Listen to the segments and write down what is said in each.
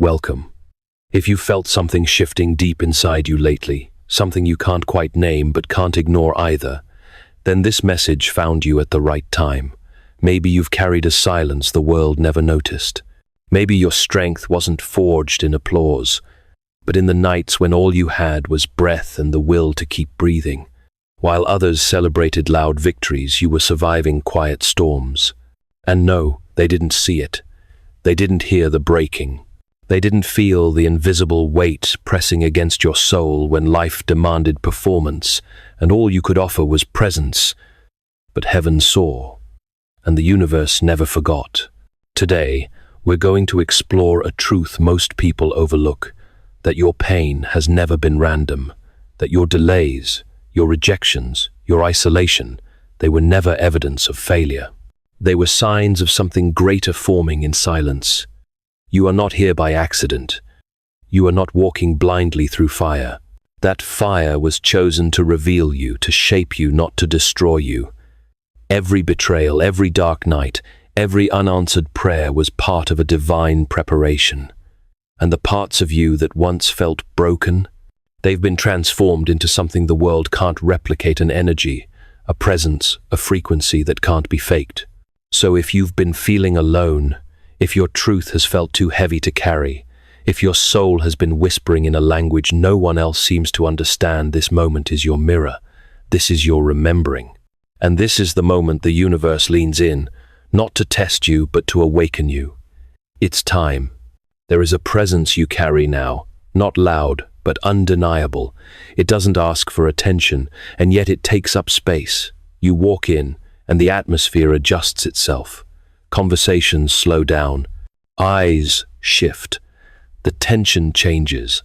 welcome. If you felt something shifting deep inside you lately, something you can't quite name but can't ignore either, then this message found you at the right time. Maybe you've carried a silence the world never noticed. Maybe your strength wasn't forged in applause, but in the nights when all you had was breath and the will to keep breathing. While others celebrated loud victories, you were surviving quiet storms. And no, they didn't see it. They didn't hear the breaking. They didn't feel the invisible weight pressing against your soul when life demanded performance, and all you could offer was presence. But heaven saw, and the universe never forgot. Today, we're going to explore a truth most people overlook, that your pain has never been random, that your delays, your rejections, your isolation, they were never evidence of failure. They were signs of something greater forming in silence. You are not here by accident. You are not walking blindly through fire. That fire was chosen to reveal you, to shape you, not to destroy you. Every betrayal, every dark night, every unanswered prayer was part of a divine preparation. And the parts of you that once felt broken, they've been transformed into something the world can't replicate, an energy, a presence, a frequency that can't be faked. So if you've been feeling alone, if your truth has felt too heavy to carry, if your soul has been whispering in a language no one else seems to understand, this moment is your mirror. This is your remembering. And this is the moment the universe leans in, not to test you, but to awaken you. It's time. There is a presence you carry now, not loud, but undeniable. It doesn't ask for attention, and yet it takes up space. You walk in, and the atmosphere adjusts itself. Conversations slow down. Eyes shift. The tension changes.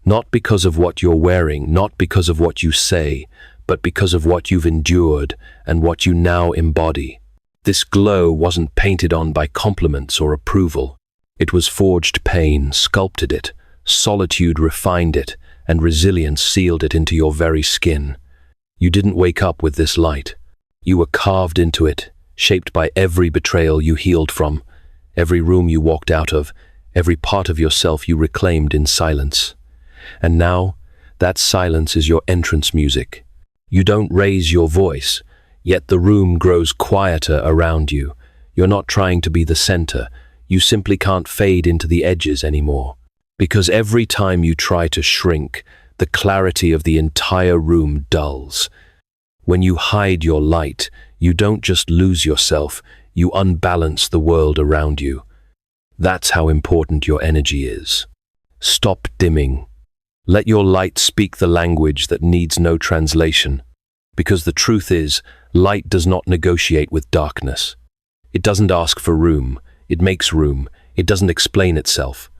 Not because of what you're wearing, not because of what you say, but because of what you've endured and what you now embody. This glow wasn't painted on by compliments or approval. It was forged pain, sculpted it, solitude refined it, and resilience sealed it into your very skin. You didn't wake up with this light. You were carved into it, shaped by every betrayal you healed from, every room you walked out of, every part of yourself you reclaimed in silence. And now, that silence is your entrance music. You don't raise your voice, yet the room grows quieter around you. You're not trying to be the center. You simply can't fade into the edges anymore. Because every time you try to shrink, the clarity of the entire room dulls. When you hide your light, you don't just lose yourself, you unbalance the world around you. That's how important your energy is. Stop dimming. Let your light speak the language that needs no translation. Because the truth is, light does not negotiate with darkness. It doesn't ask for room. It makes room. It doesn't explain itself.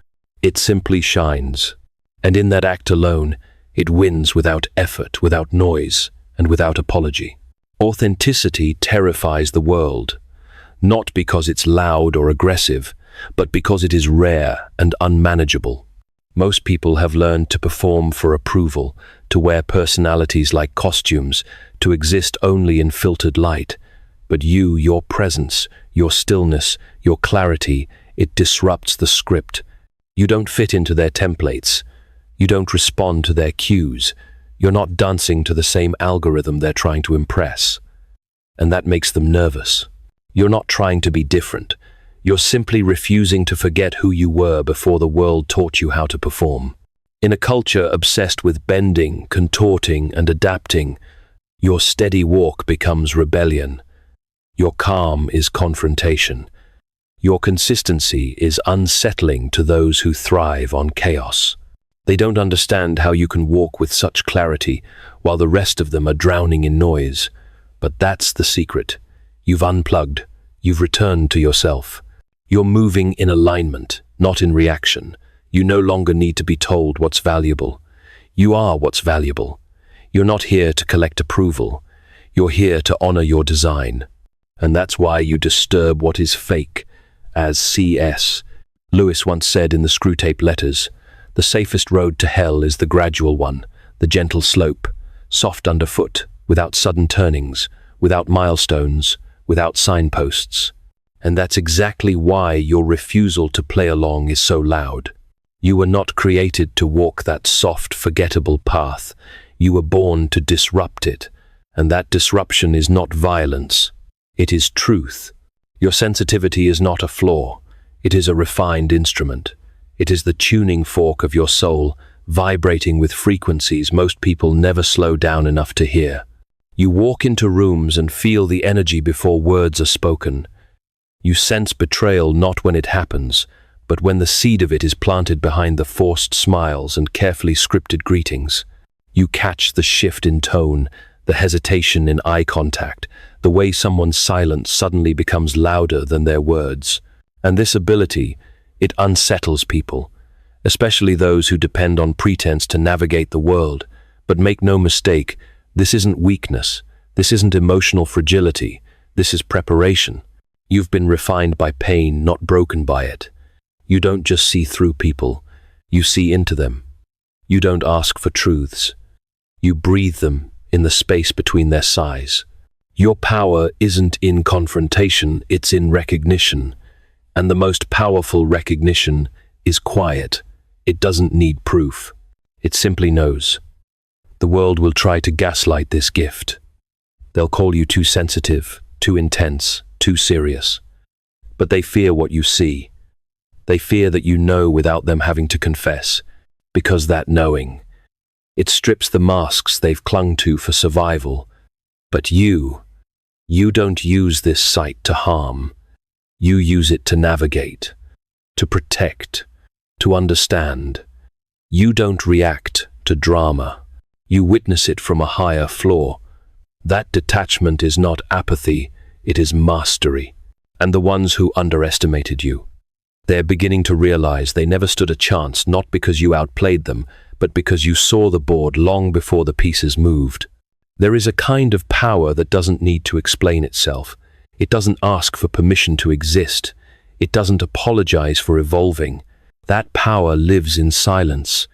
It simply shines. And in that act alone, it wins without effort, without noise, and without apology. Authenticity terrifies the world, not because it's loud or aggressive, but because it is rare and unmanageable. Most people have learned to perform for approval, to wear personalities like costumes, to exist only in filtered light. But you, your presence, your stillness, your clarity, it disrupts the script. You don't fit into their templates. You don't respond to their cues. You're not dancing to the same algorithm they're trying to impress. And that makes them nervous. You're not trying to be different. You're simply refusing to forget who you were before the world taught you how to perform. In a culture obsessed with bending, contorting, and adapting, your steady walk becomes rebellion. Your calm is confrontation. Your consistency is unsettling to those who thrive on chaos. They don't understand how you can walk with such clarity while the rest of them are drowning in noise. But that's the secret. You've unplugged. You've returned to yourself. You're moving in alignment, not in reaction. You no longer need to be told what's valuable. You are what's valuable. You're not here to collect approval. You're here to honor your design. And that's why you disturb what is fake, as C.S. Lewis once said in the Screwtape Letters. The safest road to hell is the gradual one, the gentle slope, soft underfoot, without sudden turnings, without milestones, without signposts. And that's exactly why your refusal to play along is so loud. You were not created to walk that soft, forgettable path. You were born to disrupt it, and that disruption is not violence. It is truth. Your sensitivity is not a flaw. It is a refined instrument. It is the tuning fork of your soul, vibrating with frequencies most people never slow down enough to hear. You walk into rooms and feel the energy before words are spoken. You sense betrayal not when it happens, but when the seed of it is planted behind the forced smiles and carefully scripted greetings. You catch the shift in tone, the hesitation in eye contact, the way someone's silence suddenly becomes louder than their words. And this ability, it unsettles people, especially those who depend on pretense to navigate the world. But make no mistake, this isn't weakness. This isn't emotional fragility. This is preparation. You've been refined by pain, not broken by it. You don't just see through people. You see into them. You don't ask for truths. You breathe them in the space between their sighs. Your power isn't in confrontation, it's in recognition. And the most powerful recognition is quiet. It doesn't need proof. It simply knows. The world will try to gaslight this gift. They'll call you too sensitive, too intense, too serious. But they fear what you see. They fear that you know without them having to confess, because that knowing, it strips the masks they've clung to for survival. But you don't use this sight to harm. You use it to navigate, to protect, to understand. You don't react to drama. You witness it from a higher floor. That detachment is not apathy, it is mastery. And the ones who underestimated you, they're beginning to realize they never stood a chance, not because you outplayed them, but because you saw the board long before the pieces moved. There is a kind of power that doesn't need to explain itself. It doesn't ask for permission to exist. It doesn't apologize for evolving. That power lives in silence.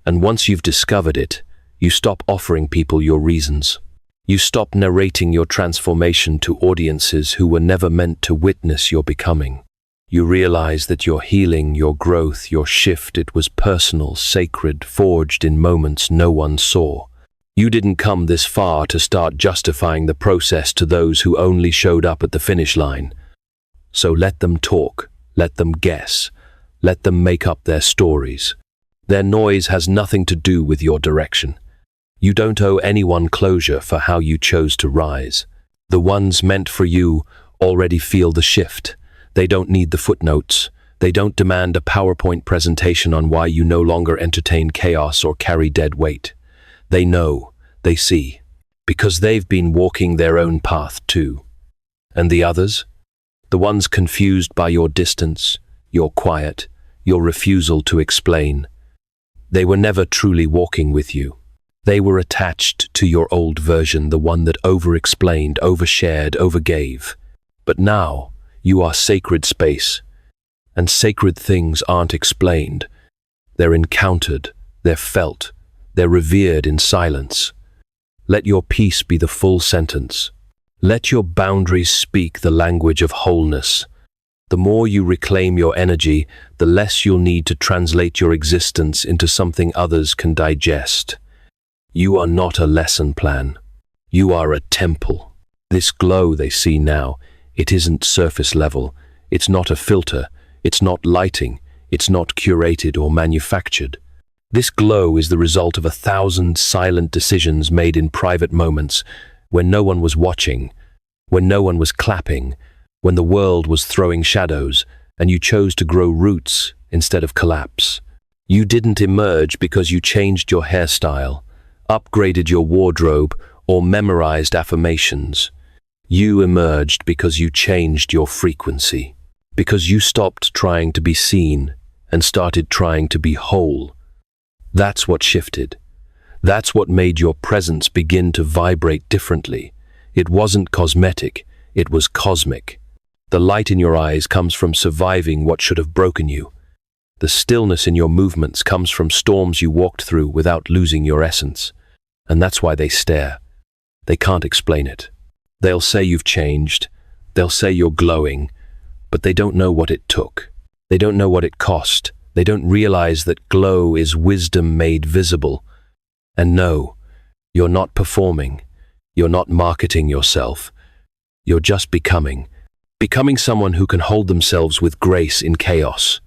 And once you've discovered it, you stop offering people your reasons. You stop narrating your transformation to audiences who were never meant to witness your becoming. You realize that your healing, your growth, your shift, it was personal, sacred, forged in moments no one saw. You didn't come this far to start justifying the process to those who only showed up at the finish line. So let them talk, let them guess, let them make up their stories. Their noise has nothing to do with your direction. You don't owe anyone closure for how you chose to rise. The ones meant for you already feel the shift. They don't need the footnotes. They don't demand a PowerPoint presentation on why you no longer entertain chaos or carry dead weight. They know, they see, because they've been walking their own path too. And the others? The ones confused by your distance, your quiet, your refusal to explain. They were never truly walking with you. They were attached to your old version, the one that over-explained, overshared, overgave. But now, you are sacred space, and sacred things aren't explained. They're encountered, they're felt, they're revered in silence. Let your peace be the full sentence. Let your boundaries speak the language of wholeness. The more you reclaim your energy, the less you'll need to translate your existence into something others can digest. You are not a lesson plan. You are a temple. This glow they see now, it isn't surface level. It's not a filter. It's not lighting. It's not curated or manufactured. This glow is the result of 1,000 silent decisions made in private moments when no one was watching, when no one was clapping, when the world was throwing shadows, and you chose to grow roots instead of collapse. You didn't emerge because you changed your hairstyle, upgraded your wardrobe, or memorized affirmations. You emerged because you changed your frequency, because you stopped trying to be seen and started trying to be whole. That's what shifted. That's what made your presence begin to vibrate differently. It wasn't cosmetic, it was cosmic. The light in your eyes comes from surviving what should have broken you. The stillness in your movements comes from storms you walked through without losing your essence. And that's why they stare. They can't explain it. They'll say you've changed. They'll say you're glowing. But they don't know what it took. They don't know what it cost. They don't realize that glow is wisdom made visible. And no, you're not performing. You're not marketing yourself. You're just becoming. Becoming someone who can hold themselves with grace in chaos.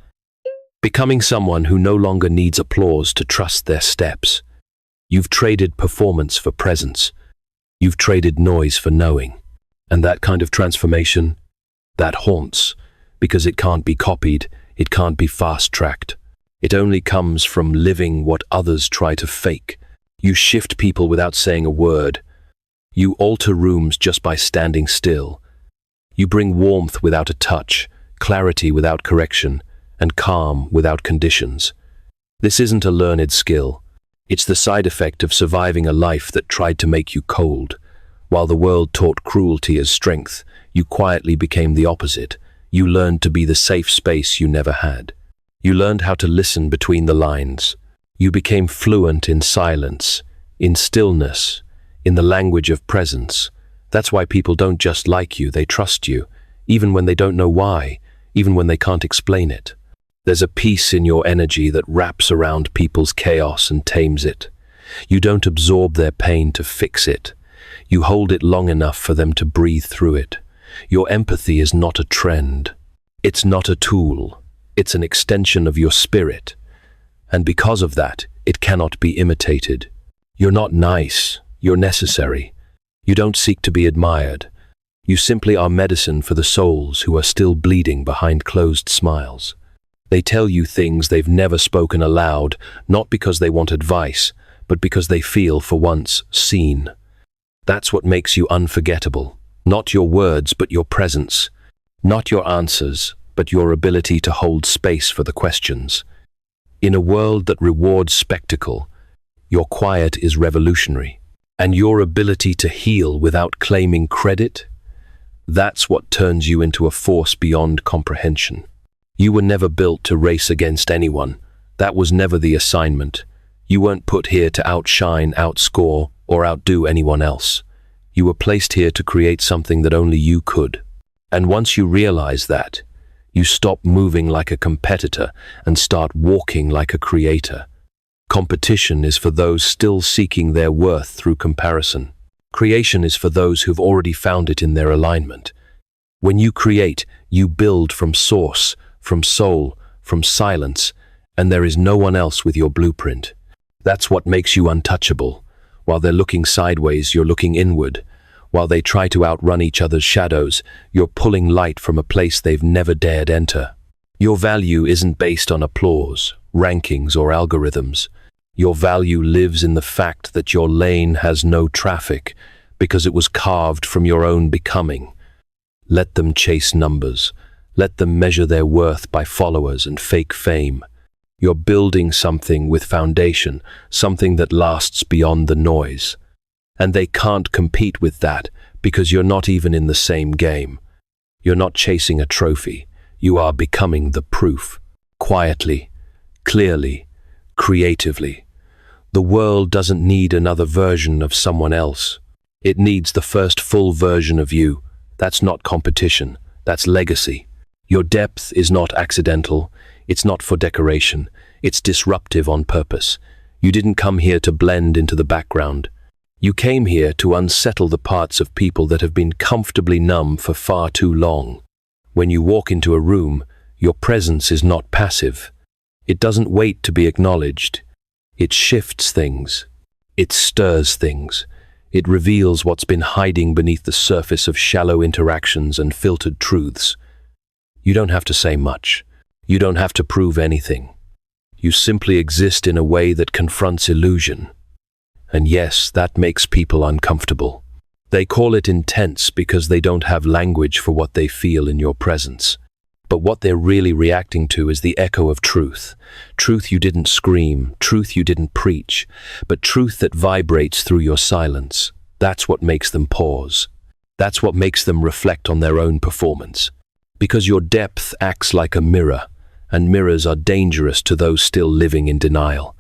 Becoming someone who no longer needs applause to trust their steps. You've traded performance for presence. You've traded noise for knowing. And that kind of transformation, that haunts, because it can't be copied, it can't be fast-tracked. It only comes from living what others try to fake. You shift people without saying a word. You alter rooms just by standing still. You bring warmth without a touch, clarity without correction, and calm without conditions. This isn't a learned skill. It's the side effect of surviving a life that tried to make you cold. While the world taught cruelty as strength, you quietly became the opposite. You learned to be the safe space you never had. You learned how to listen between the lines. You became fluent in silence, in stillness, in the language of presence. That's why people don't just like you, they trust you, even when they don't know why, even when they can't explain it. There's a peace in your energy that wraps around people's chaos and tames it. You don't absorb their pain to fix it. You hold it long enough for them to breathe through it. Your empathy is not a trend. It's not a tool. It's an extension of your spirit. And because of that, it cannot be imitated. You're not nice. You're necessary. You don't seek to be admired. You simply are medicine for the souls who are still bleeding behind closed smiles. They tell you things they've never spoken aloud, not because they want advice, but because they feel, for once, seen. That's what makes you unforgettable. Not your words, but your presence. Not your answers, but your ability to hold space for the questions. In a world that rewards spectacle, your quiet is revolutionary. And your ability to heal without claiming credit, that's what turns you into a force beyond comprehension. You were never built to race against anyone. That was never the assignment. You weren't put here to outshine, outscore, or outdo anyone else. You were placed here to create something that only you could. And once you realize that, you stop moving like a competitor and start walking like a creator. Competition is for those still seeking their worth through comparison. Creation is for those who've already found it in their alignment. When you create, you build from source, from soul, from silence, and there is no one else with your blueprint. That's what makes you untouchable. While they're looking sideways, you're looking inward. While they try to outrun each other's shadows, you're pulling light from a place they've never dared enter. Your value isn't based on applause, rankings, or algorithms. Your value lives in the fact that your lane has no traffic because it was carved from your own becoming. Let them chase numbers. Let them measure their worth by followers and fake fame. You're building something with foundation, something that lasts beyond the noise. And they can't compete with that because you're not even in the same game. You're not chasing a trophy. You are becoming the proof. Quietly, clearly, creatively. The world doesn't need another version of someone else. It needs the first full version of you. That's not competition. That's legacy. Your depth is not accidental. It's not for decoration. It's disruptive on purpose. You didn't come here to blend into the background. You came here to unsettle the parts of people that have been comfortably numb for far too long. When you walk into a room, your presence is not passive. It doesn't wait to be acknowledged. It shifts things. It stirs things. It reveals what's been hiding beneath the surface of shallow interactions and filtered truths. You don't have to say much. You don't have to prove anything. You simply exist in a way that confronts illusion. And yes, that makes people uncomfortable. They call it intense because they don't have language for what they feel in your presence. But what they're really reacting to is the echo of truth. Truth you didn't scream, truth you didn't preach, but truth that vibrates through your silence. That's what makes them pause. That's what makes them reflect on their own performance. Because your depth acts like a mirror, and mirrors are dangerous to those still living in denial.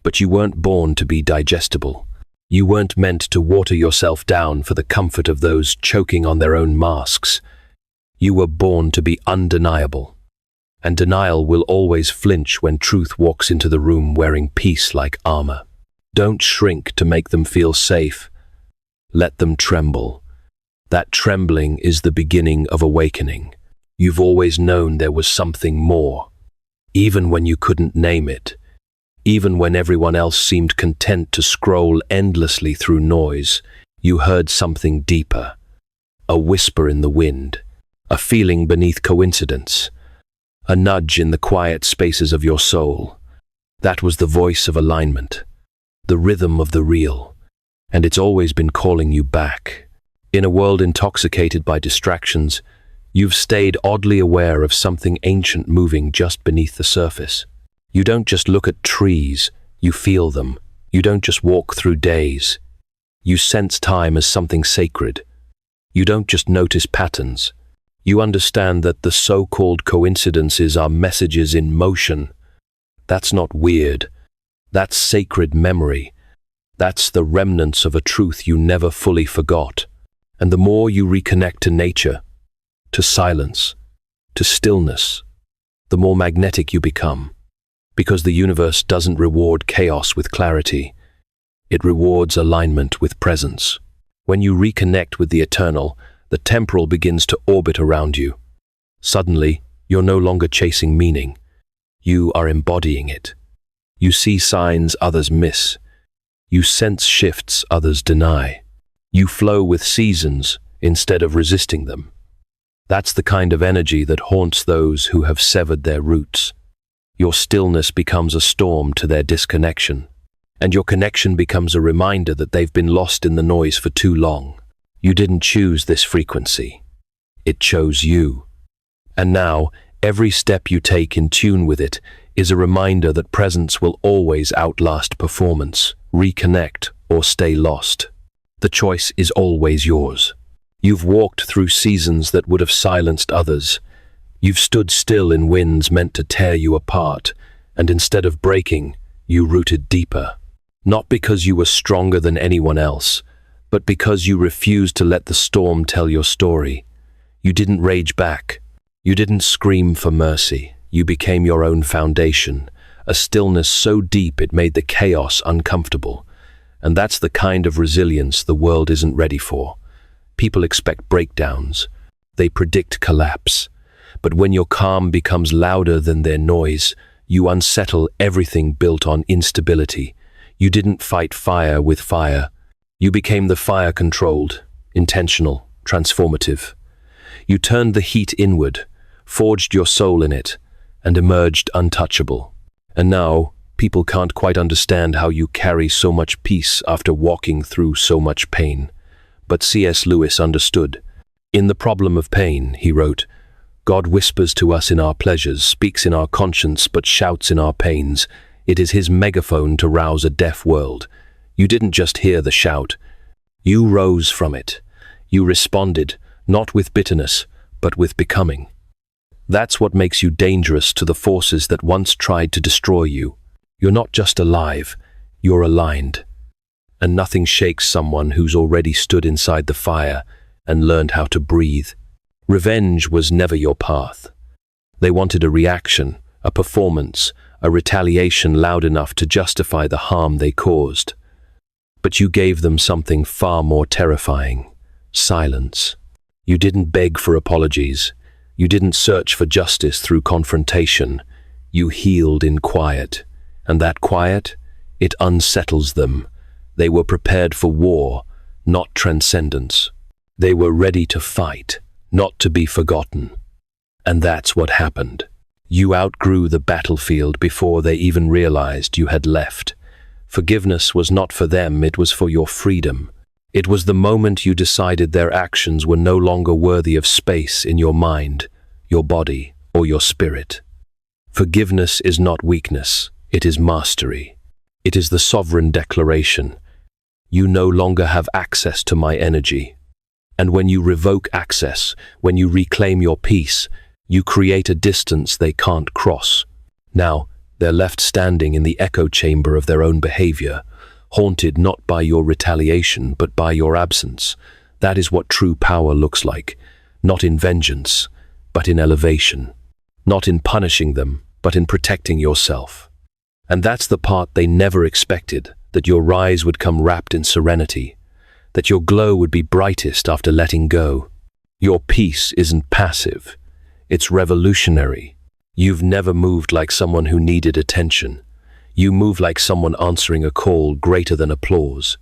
But you weren't born to be digestible. You weren't meant to water yourself down for the comfort of those choking on their own masks. You were born to be undeniable. And denial will always flinch when truth walks into the room wearing peace like armor. Don't shrink to make them feel safe. Let them tremble. That trembling is the beginning of awakening. You've always known there was something more. Even when you couldn't name it. Even when everyone else seemed content to scroll endlessly through noise, you heard something deeper. A whisper in the wind. A feeling beneath coincidence. A nudge in the quiet spaces of your soul. That was the voice of alignment. The rhythm of the real. And it's always been calling you back. In a world intoxicated by distractions, you've stayed oddly aware of something ancient moving just beneath the surface. You don't just look at trees, you feel them. You don't just walk through days. You sense time as something sacred. You don't just notice patterns. You understand that the so-called coincidences are messages in motion. That's not weird. That's sacred memory. That's the remnants of a truth you never fully forgot. And the more you reconnect to nature, to silence, to stillness, the more magnetic you become. Because the universe doesn't reward chaos with clarity. It rewards alignment with presence. When you reconnect with the eternal, the temporal begins to orbit around you. Suddenly, you're no longer chasing meaning. You are embodying it. You see signs others miss. You sense shifts others deny. You flow with seasons instead of resisting them. That's the kind of energy that haunts those who have severed their roots. Your stillness becomes a storm to their disconnection, and your connection becomes a reminder that they've been lost in the noise for too long. You didn't choose this frequency. It chose you. And now, every step you take in tune with it is a reminder that presence will always outlast performance, reconnect, or stay lost. The choice is always yours. You've walked through seasons that would have silenced others. You've stood still in winds meant to tear you apart, and instead of breaking, you rooted deeper. Not because you were stronger than anyone else, but because you refused to let the storm tell your story. You didn't rage back. You didn't scream for mercy. You became your own foundation, a stillness so deep it made the chaos uncomfortable. And that's the kind of resilience the world isn't ready for. People expect breakdowns. They predict collapse. But when your calm becomes louder than their noise, you unsettle everything built on instability. You didn't fight fire with fire. You became the fire controlled, intentional, transformative. You turned the heat inward, forged your soul in it, and emerged untouchable. And now, people can't quite understand how you carry so much peace after walking through so much pain. But C.S. Lewis understood. In The Problem of Pain, he wrote, God whispers to us in our pleasures, speaks in our conscience, but shouts in our pains. It is his megaphone to rouse a deaf world. You didn't just hear the shout. You rose from it. You responded, not with bitterness, but with becoming. That's what makes you dangerous to the forces that once tried to destroy you. You're not just alive, you're aligned. And nothing shakes someone who's already stood inside the fire and learned how to breathe. Revenge was never your path. They wanted a reaction, a performance, a retaliation loud enough to justify the harm they caused. But you gave them something far more terrifying: silence. You didn't beg for apologies. You didn't search for justice through confrontation. You healed in quiet. And that quiet, it unsettles them. They were prepared for war, not transcendence. They were ready to fight, not to be forgotten. And that's what happened. You outgrew the battlefield before they even realized you had left. Forgiveness was not for them, it was for your freedom. It was the moment you decided their actions were no longer worthy of space in your mind, your body, or your spirit. Forgiveness is not weakness, it is mastery. It is the sovereign declaration. You no longer have access to my energy. And when you revoke access, when you reclaim your peace, you create a distance they can't cross. Now, they're left standing in the echo chamber of their own behavior, haunted not by your retaliation, but by your absence. That is what true power looks like, not in vengeance, but in elevation. not in punishing them, but in protecting yourself. And that's the part they never expected, that your rise would come wrapped in serenity, that your glow would be brightest after letting go. Your peace isn't passive, it's revolutionary. You've never moved like someone who needed attention. You move like someone answering a call greater than applause.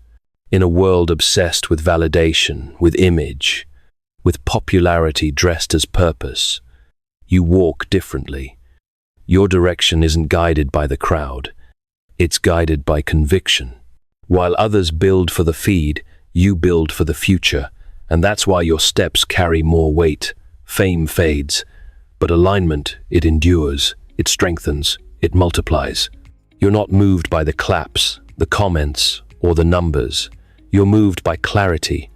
In a world obsessed with validation, with image, with popularity dressed as purpose, you walk differently. Your direction isn't guided by the crowd. It's guided by conviction. While others build for the feed, you build for the future, and that's why your steps carry more weight. Fame fades, but alignment, it endures, it strengthens, it multiplies. You're not moved by the claps, the comments, or the numbers. You're moved by clarity,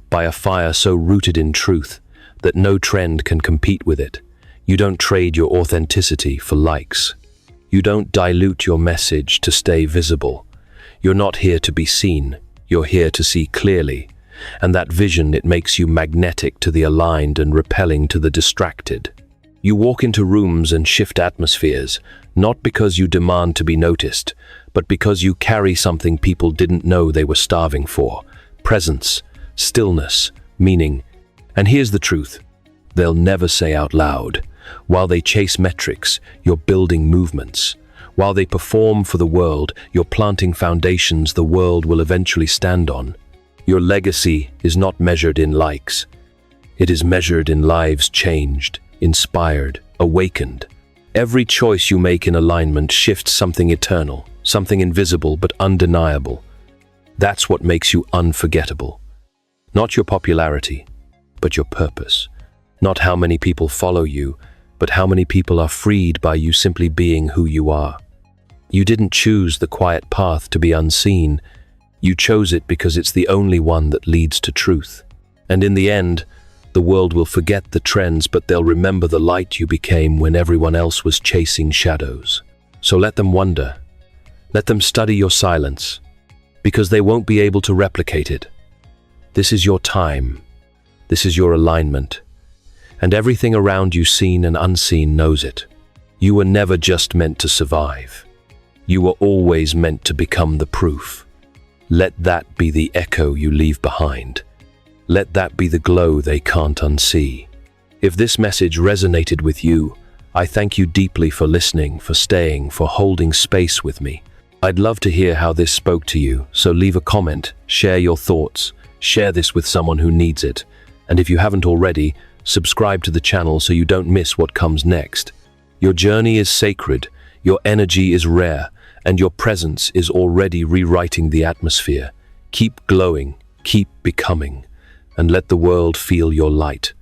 by a fire so rooted in truth that no trend can compete with it. You don't trade your authenticity for likes. You don't dilute your message to stay visible. You're not here to be seen. You're here to see clearly. And that vision, it makes you magnetic to the aligned and repelling to the distracted. You walk into rooms and shift atmospheres, not because you demand to be noticed, but because you carry something people didn't know they were starving for: presence, stillness, meaning. And here's the truth: they'll never say out loud. While they chase metrics, you're building movements. While they perform for the world, you're planting foundations the world will eventually stand on. Your legacy is not measured in likes. It is measured in lives changed, inspired, awakened. Every choice you make in alignment shifts something eternal, something invisible but undeniable. That's what makes you unforgettable. Not your popularity, but your purpose. Not how many people follow you, but how many people are freed by you simply being who you are. You didn't choose the quiet path to be unseen. You chose it because it's the only one that leads to truth. And in the end, the world will forget the trends, but they'll remember the light you became when everyone else was chasing shadows. So let them wonder. Let them study your silence, because they won't be able to replicate it. This is your time. This is your alignment. And everything around you, seen and unseen, knows it. You were never just meant to survive. You were always meant to become the proof. Let that be the echo you leave behind. Let that be the glow they can't unsee. If this message resonated with you, I thank you deeply for listening, for staying, for holding space with me. I'd love to hear how this spoke to you, so leave a comment, share your thoughts, share this with someone who needs it. And if you haven't already, subscribe to the channel so you don't miss what comes next. Your journey is sacred, your energy is rare, and your presence is already rewriting the atmosphere. Keep glowing, keep becoming, and let the world feel your light.